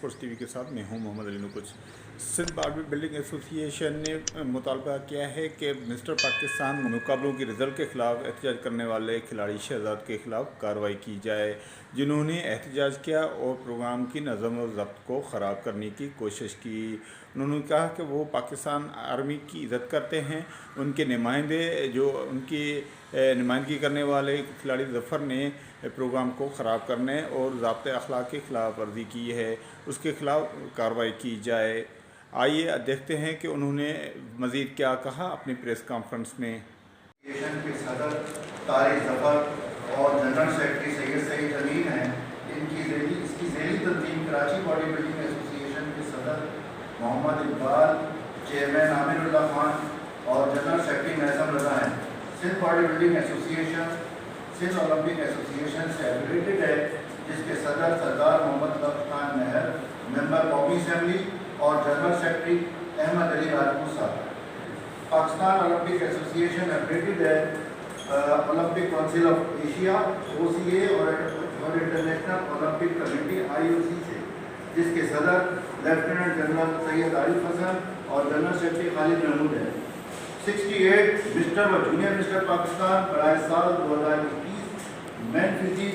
Sports T V کے ساتھ میں ہوں محمد علی نکچ۔ سندھ باڈی بلڈنگ ایسوسی ایشن نے مطالبہ کیا ہے کہ مسٹر پاکستان مقابلوں کے رزلٹ کے خلاف احتجاج کرنے والے کھلاڑی شہزاد کے خلاف کارروائی کی جائے، جنہوں نے احتجاج کیا اور پروگرام کی نظم و ضبط کو خراب کرنے کی کوشش کی۔ انہوں نے کہا کہ وہ پاکستان آرمی کی عزت کرتے ہیں۔ ان کے نمائندے جو ان کی نمائندگی کرنے والے کھلاڑی ظفر نے پروگرام کو خراب کرنے اور ضابطۂ اخلاق کی خلاف ورزی کی ہے، اس کے خلاف کارروائی کی جائے۔ آئیے دیکھتے ہیں کہ انہوں نے مزید کیا کہا اپنی پریس کانفرنس میں۔ کے صدر طارق ظفر اور جنرل سیکرٹری سید امین ہیں، اس کی ذیلی تنظیم کراچی باڈی بلڈنگ ایسوسی ایشن کے صدر محمد اقبال، چیئرمین عامر اللہ خان اور جنرل سیکرٹری نظم رضا ہیں۔ سندھ باڈی بلڈنگ ایسوسی ایشن سندھ اولمپک ایسوسی ایشن سے ایفیلیٹڈ ہے، جس کے صدر سردار محمد لطف خان مہر، ممبر قومی اسمبلی اور جنرل سیکرٹری احمد علی راجپوت صاحب۔ پاکستان اولمپک ایسوسی ایشن ایفیلیٹڈ ہے Olympic council of Asia OCA اور انٹرنیشنل اولمپک کمیٹی IOC سے، جس کے صدر لیفٹیننٹ جنرل سید عارف حسن اور جنرل سیکرٹری خالد محمود ہے۔ 68 مسٹر و جونیئر مسٹر پاکستان برائے سال 2021 مین فزیک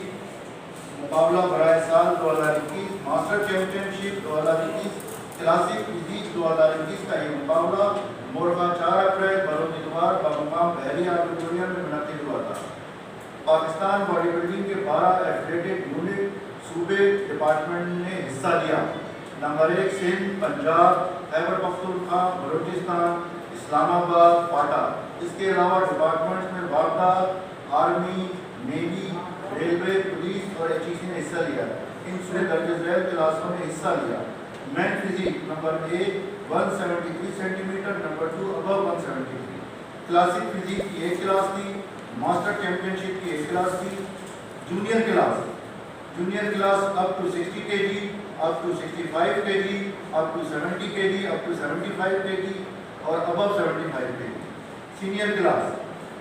مقابلہ برائے سال 2021 ماسٹر چیمپئن شپ 2021 کلاسک فزیک 2021 کا یہ مقابلہ مورخہ 4 اپریل بروز اتوار بمقام بحری آڈیٹوریم میں منعقد ہوا تھا۔ پاکستان باڈی بلڈنگ کے 12 ایفیلیٹڈ یونٹ صوبے ڈپارٹمنٹ نے حصہ لیا۔ نمبر 1 سندھ، پنجاب، خیبر پختونخوا، بلوچستان، اسلام آباد، پاٹا۔ اس کے علاوہ ڈپارٹمنٹس میں واردات، آرمی، نیوی، ریلوے، پولیس اور HEC نے حصہ لیا۔ ان سے درجہ ذیل کلاسوں میں حصہ لیا۔ Men physique number 1 173 centimetre, number 2 ابو 173۔ کلاسک فزیک کی ایک کلاس تھی، ماسٹر چیمپئن شپ کی ایک کلاس تھی۔ Junior class up to 60 kg، up to 65 kg، up to 70 kg، up to 75 kg اور above 75 kg۔ Senior class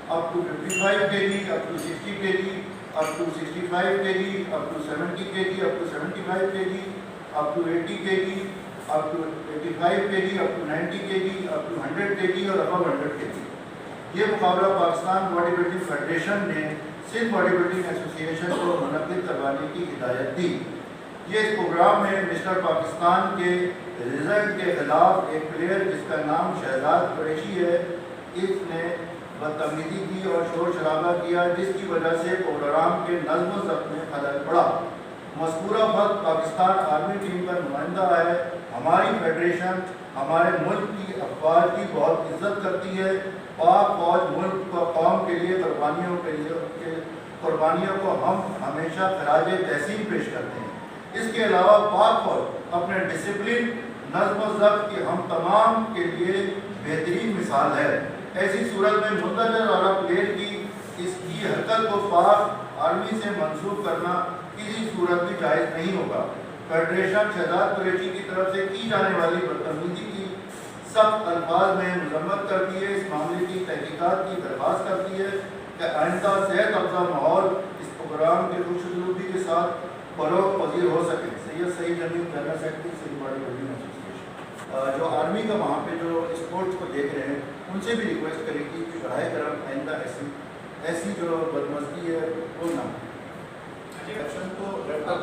up to 55 kg، up to 60 kg، up to 65 kg، up to 70 kg، up to 75 kg، up to 80 kg، up to 85 kg، up to 90 kg، up to 100 kg اور ابو 100 kg۔ یہ مقابلہ Pakistan body building federation نے Sindh bodybuilding ایسوسی ایشن کو منعقد کروانے کی ہدایت دی۔ یہ اس پروگرام میں مسٹر پاکستان کے رزلٹ کے خلاف ایک پلیئر جس کا نام شہزاد قریشی ہے، اس نے بدتمیزی کی اور شور شرابہ کیا، جس کی وجہ سے پروگرام کے نظم و ضبط میں خلل پڑا۔ مذکورہ فرد پاکستان آرمی ٹیم کا نمائندہ ہے۔ ہماری فیڈریشن ہمارے ملک کی افواج کی بہت عزت کرتی ہے۔ پاک فوج ملک و قوم کے لیے قربانیوں کو ہم ہمیشہ خراج تحسین پیش کرتے ہیں۔ اس کے علاوہ پاک فوج اپنے ڈسپلن، نظم و ضبط کی ہم تمام کے لیے بہترین مثال ہے۔ ایسی صورت میں مندرجہ ذیل پلیئر کی اس کی حرکت کو پاک آرمی سے منسوب کرنا کسی صورت میں جائز نہیں ہوگا۔ فیڈریشن شہزاد قریشی کی طرف سے کی جانے والی بدتمیزی کی سخت الفاظ میں مذمت کرتی ہے۔ اس معاملے کی تحقیقات کی درخواست کرتی ہے کہ آئندہ صحت افزا ماحول اس پروگرام کے خوش اسلوبی کے ساتھ فروغ پذیر ہو سکے۔ Syed Amin, general secretary Sindh bodybuilding association. جو آرمی کا وہاں پہ جو اسپورٹس کو دیکھ رہے ہیں ان سے بھی ریکویسٹ کریں گی کہ براہ کرم آئندہ ایسی جو بدمزگی ہے وہ نہ ہو۔ ایکشن تو ایٹ دا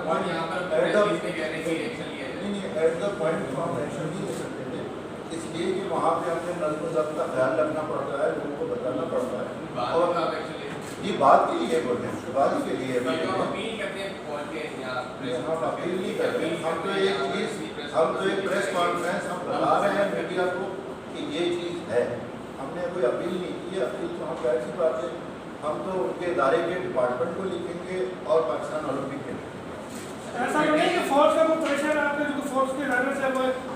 پوائنٹ ہم ایکشن نہیں لے سکتے تھے، اس لیے کہ وہاں پہ ہمیں نظم و ضبط کا خیال رکھنا پڑتا ہے، لوگوں کو بتانا پڑتا ہے۔ اور یہ بات کے لیے بولتے ہیں، بات ہی کے لیے ہم اپیل نہیں کرتے۔ ہم تو ایک پریس کانفرنس ہم بتا رہے ہیں میڈیا کو کہ یہ چیز ہے، ہم نے کوئی اپیل نہیں کی ہے۔ اپیل تو ہم ایسی بات ہے، ہم تو ان کے ادارے کے ڈپارٹمنٹ کو لکھیں گے اور پاکستان اولمپک کے ایسا نہیں کہ فوج کا کوئی پریشر آپ نے جو فوج کے ادارے سے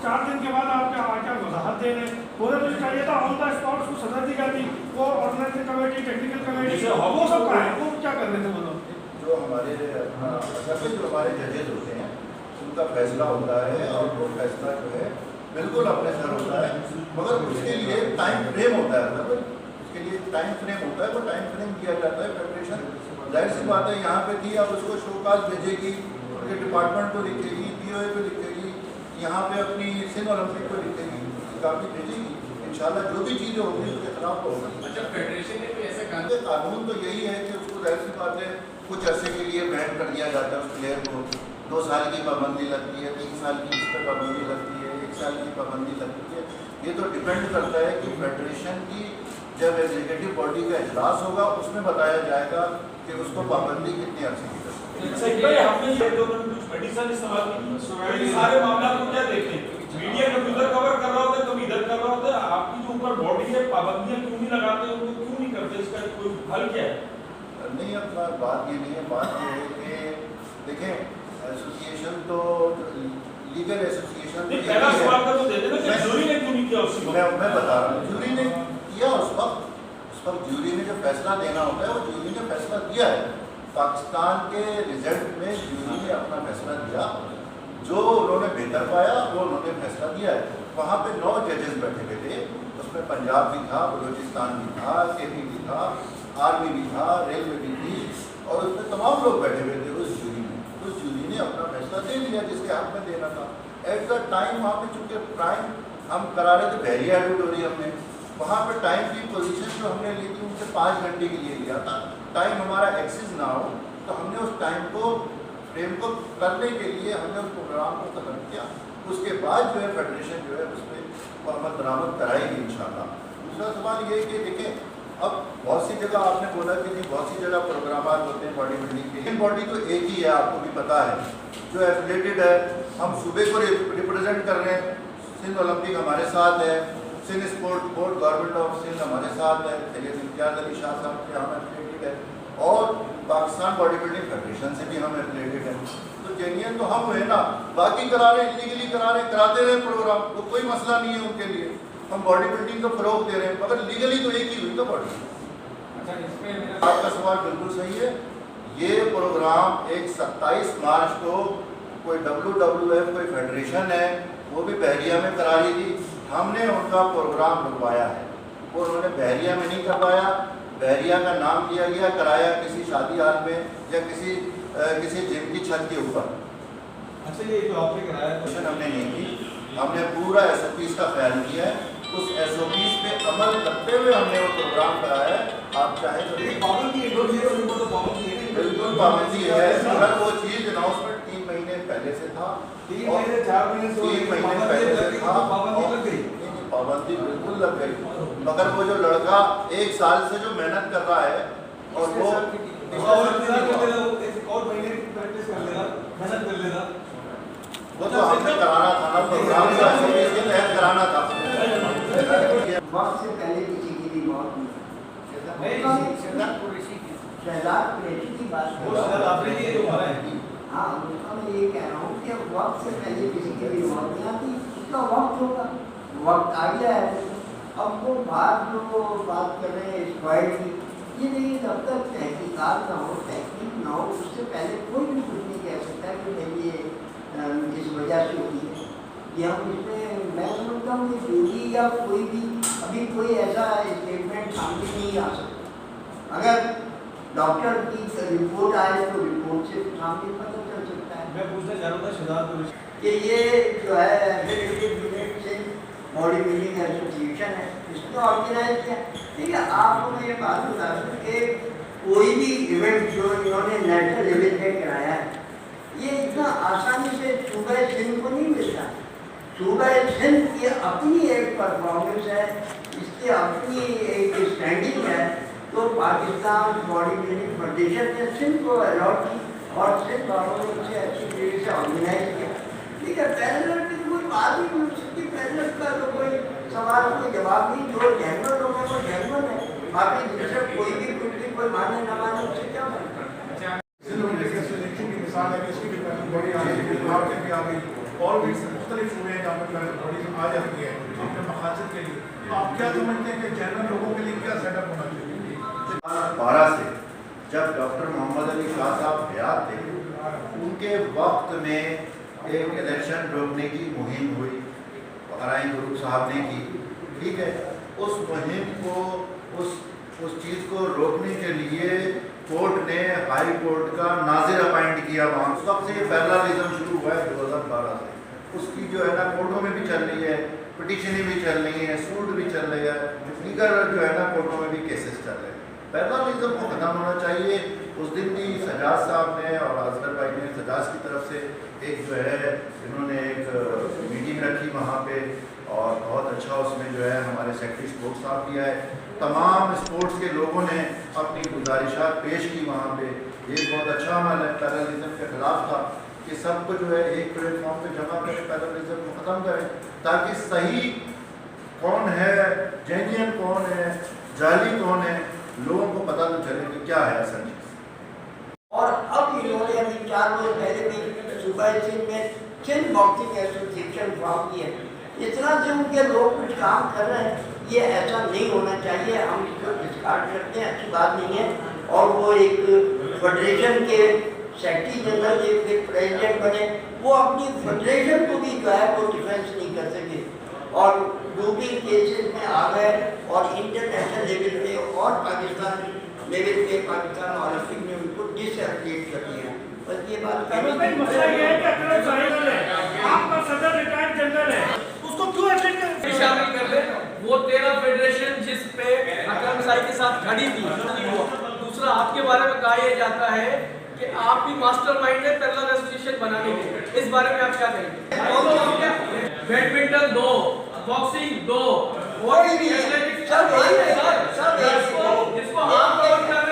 4 دن کے بعد آپ کے وضاحت دے رہے ہیں، پورے تو چاہیے تھا آن دا اسپاٹ اس کو سزا دی جاتی، وہ آرگنائزنگ کمیٹی، ٹیکنیکل کمیٹی وہ سب کا ہے، وہ کیا کر رہے تھے وہ لوگ؟ جو ہمارے ججز ہوتے ہیں ان کا فیصلہ ہوتا ہے اور وہ فیصلہ جو ہے بالکل اپنے سر ہوتا ہے، مگر اس کے لیے ٹائم فریم ہوتا ہے، اس کے لیے ٹائم فریم ہوتا ہے، وہ ٹائم فریم کیا جاتا ہے۔ فیڈریشن ظاہر سی بات ہے یہاں پہ تھی، اب اس کو شو کاز بھیجے گی، ان کے ڈپارٹمنٹ کو لکھے گی، POA کو لکھے گی، यहाँ पे अपनी सिंध ओलंपिक को लिखेगी, काफ़ी भेजेगी, इंशाल्लाह जो भी चीज़ें होंगी उसके खिलाफ होगा। अच्छा, फेडरेशन ने कोई ऐसा कानून तो यही है कि उसको जाहिर सी बात है कुछ अरसे के लिए बैन कर दिया जाता है उस प्लेयर को, 2 साल की पाबंदी लगती है, 3 साल की इस पर पाबंदी लगती है, 1 साल की पाबंदी लगती है। ये तो डिपेंड करता है कि फेडरेशन की जब एग्जीक्यूटिव बॉडी का इजलास होगा उसमें बताया जाएगा कि उसको पाबंदी कितने अरसे की कर सकती है। हमने ये तो कुछ मेडिसिन इस्तेमाल की, सारे मामला को क्या देखते हैं, मीडिया कभी उधर कवर कर रहा होता है, कभी इधर कर रहा होता है, आपकी जो ऊपर बॉडी है पाबंदियां क्यों नहीं लगाते, उनको क्यों नहीं करते, इसका कोई हल क्या है? नहीं, अपना बात ये नहीं है, बात ये है कि देखें एसोसिएशन तो लीगल एसोसिएशन पहला सवाल का तो दे देना कि जूरी ने क्यों नहीं किया उसी वक्त? मैं बता रहा हूँ, जूरी ने किया उस वक्त जूरी ने जो फैसला देना होता है वो जूरी ने फैसला दिया है। पाकिस्तान के रिजल्ट में जूरी ने अपना फैसला दिया, जो उन्होंने बेहतर पाया वो उन्होंने फैसला दिया है। वहाँ पे 9 जजेस बैठे हुए थे, उसमें पंजाब भी था, बलूचिस्तान भी था, केपी भी था, आर्मी भी था, रेलवे भी थी, और उसमें तमाम लोग बैठे हुए थे उस जूरी में। उस जूरी ने अपना फैसला दे दिया जिसके हाथ में देना था। एट द टाइम वहाँ पे चूँकि प्राइम हम करा रहे थे बहरिया ऑडिटोरियम में, वहाँ पे टाइम की पोजीशन जो हमने ली थी उनसे 5 घंटे के लिए लिया था। टाइम हमारा एक्सेस ना हो तो हमने उस टाइम को फ्रेम को करने के लिए हमने उस प्रोग्राम को ख़त्म किया। उसके बाद जो है फेडरेशन जो है उस पर अमल दरामद कराएगी इंशाल्लाह। दूसरा सवाल ये है कि देखें, अब बहुत सी जगह आपने बोला कि नहीं, बहुत सी जगह प्रोग्राम होते हैं बॉडी बिल्डिंग के, लेकिन बॉडी तो एक ही है, आपको भी पता है, जो एफिलेटेड है। हम सूबे को रिप्रेजेंट कर रहे हैं, सिंध ओलंपिक हमारे साथ है, Sindh sport board government of Sindh हमारे साथ है, सैयद इम्तियाज़ अली शाह साहब के हम एफिलेटेड है, और पाकिस्तान बॉडी बिल्डिंग फेडरेशन से भी हम एफिलेटेड हैं। तो जेन्युइन तो हम हुए ना, बाकी करा रहे हैं, इलीगली करा रहे हैं, कराते रहे प्रोग्राम, तो कोई मसला नहीं है उनके लिए। हम बॉडी बिल्डिंग को फ़रोग दे रहे हैं, मगर लीगली तो एक ही हुई ना बॉडी। अच्छा, इसमें आपका सवाल बिल्कुल सही है। ये प्रोग्राम एक 27 मार्च को कोई WWF कोई फेडरेशन है वो भी बहरिया में करा रही थी, हमने उनका प्रोग्राम रुकवाया है। वो उन्होंने बहरिया में नहीं करवाया, बहरिया का नाम लिया गया, कराया किसी शादी हाल में या किसी जिम की छत के ऊपर। अच्छा, ये जो आपने कराया क्वेश्चन हमने नहीं की, हमने पूरा SOPs का ख्याल किया है, उस SOPs पे अमल करते हुए हमने वो प्रोग्राम कराया है। आप चाहें तो पाबंदी है, तो पाबंदी है, बिल्कुल पाबंदी है, मगर वो चीज़ अनाउंसमेंट 3 महीने पहले से था, 3 महीने 4 महीने से 3 महीने पहले से था, पाबंदी लग गई। पाबंदी बिल्कुल लग गई। मगर वो जो लड़का 1 साल से जो मेहनत कर रहा है और वो और महीने की प्रैक्टिस कर लेगा, मेहनत कर लेगा, वो तो हमने कराना था ना, प्रोग्राम का इसके तहत कराना था। वक्त से पहले किसी की भी मौत नहीं, शहजाद कुरैशी की बात कर रहा हूं। आपने ये जो बोला है, हाँ, उसका मैं ये कह रहा हूँ कि वक्त से पहले किसी की भी मौत नहीं आती, उसका वक्त होगा, वक्त आ गया है। अब वो बात जो बात कर रहे हैं स्क्वाड की, ये नहीं, जब तक तहकीकात ना हो, तहकीक ना हो, उससे पहले कोई भी कुछ नहीं कह सकता कि भाई ये इस वजह से हुई है। कि हम इसमें मैं समझता हूँ कि ड्यूटी या कोई भी अभी कोई ऐसा स्टेटमेंट सामने नहीं आ सकता। अगर डॉक्टर की रिपोर्ट आए तो रिपोर्ट से सामने पता चल सकता है। मैं पूछना चाह रहा था शहजाद कुरैशी कि ये जो है बॉडी बिल्डिंग एसोसिएशन है, इसने ऑर्गेनाइज किया। ठीक है, आपको मैं ये बात बता दूँ कि कोई भी इवेंट जो इन्होंने नेशनल लेवल पे कराया है, ये इतना आसानी से सूबा सिंध को नहीं मिलता। सूबा सिंध की अपनी एक परफॉर्मेंस है, इसकी अपनी एक स्टैंडिंग है, तो पाकिस्तान बॉडी बिल्डिंग फेडरेशन ने सिंध को अलॉट की और सिंध वालों ने उसे अच्छी तरीके से ऑर्गेनाइज किया। ठीक है, पैरेलल की कोई बात ही नहीं सकती, पैरेलल का तो कोई सवाल कोई जवाब नहीं। जो जेन्युइन लोग हैं वो जेन्युइन है, बाकी दूसरे कोई भी कुछ भी कोई माने ना माने उससे क्या बनता है। मिसाल है कि इसकी भी बड़ी आ गई, बिहार में भी आ गई, और भी मुख्तलिफ हुए हैं जहाँ पर बड़ी आ जाती है अपने मकासद के लिए। तो आप क्या समझते हैं कि जनरल लोगों के लिए क्या सेटअप होना चाहिए? 12 से जब डॉक्टर मोहम्मद अली शाह साहब हयात थे, उनके वक्त में एक इलेक्शन रोकने की मुहिम हुई, अराइन ग्रुप साहब ने की। ठीक है, उस मुहिम को उस चीज़ को रोकने के लिए कोर्ट ने हाई कोर्ट का नाजिर अपॉइंट किया। वहाँ उस वक्त से ये पैरेललिज्म शुरू हुआ है 2012 से। اس की जो है ना कोर्टों में भी चल रही है, पिटिशनें भी चल रही हैं, सूट भी चल रही है, दीगर जो है ना कोर्टों में भी केसेस चल रहे हैं। पैरलालिज्म को ख़त्म होना चाहिए। उस दिन भी सजाद साहब ने और असगर भाई ने सजाद की तरफ से एक जो है इन्होंने एक मीटिंग रखी वहाँ पे, और बहुत अच्छा उसमें जो है हमारे सेक्रेटरी स्पोर्ट्स साहब भी आए, तमाम स्पोर्ट्स के लोगों ने अपनी गुजारिशात पेश की वहाँ पे। ये बहुत अच्छा अमल है, पैरलालिज्म के ख़िलाफ़ था कि सबको जो है एक प्लेटफॉर्म पे जमा करें, पैरलालिज्म को ख़त्म करें, ताकि सही कौन है, जेन्युइन कौन है, जाली कौन है, लोगों को पता तो चले कि क्या है असल चीज़। और अब इन्होंने अभी 4 रोज पहले भी सुबह सिंह में सिंध बॉक्सिंग एसोसिएशन फॉर्म की है। इतना से उनके लोग कुछ काम कर रहे हैं, ये ऐसा नहीं होना चाहिए, हम इसको डिस्कार्ड करते हैं, अच्छी बात नहीं है। और वो एक फेडरेशन के सेक्रेटरी जनरल के प्रेसिडेंट बने, वो अपनी फेडरेशन को भी जो है वो डिफेंस नहीं कर सके और डोपिंग केसेस में आ गए, और इंटरनेशनल लेवल पे और पाकिस्तान लेवल पे पाकिस्तान ओलंपिक में उनको डिसएफिलिएट कर दिया। बस ये बात मसला ये है कि अकरम साहिब है, आपका सदर रिटायर्ड जनरल है, उसको क्यों एथलीट शामिल कर ले? वो 13 फेडरेशन जिस पे अकरम साहिब के साथ खड़ी थी। दूसरा, आपके बारे में कहा यह जाता है कि आप भी मास्टरमाइंड है पैरेलल एसोसिएशन बनाने के, इस बारे में आप क्या कहेंगे? बैडमिंटन 2, बॉक्सिंग 2, और सब जिसको हम कवर कर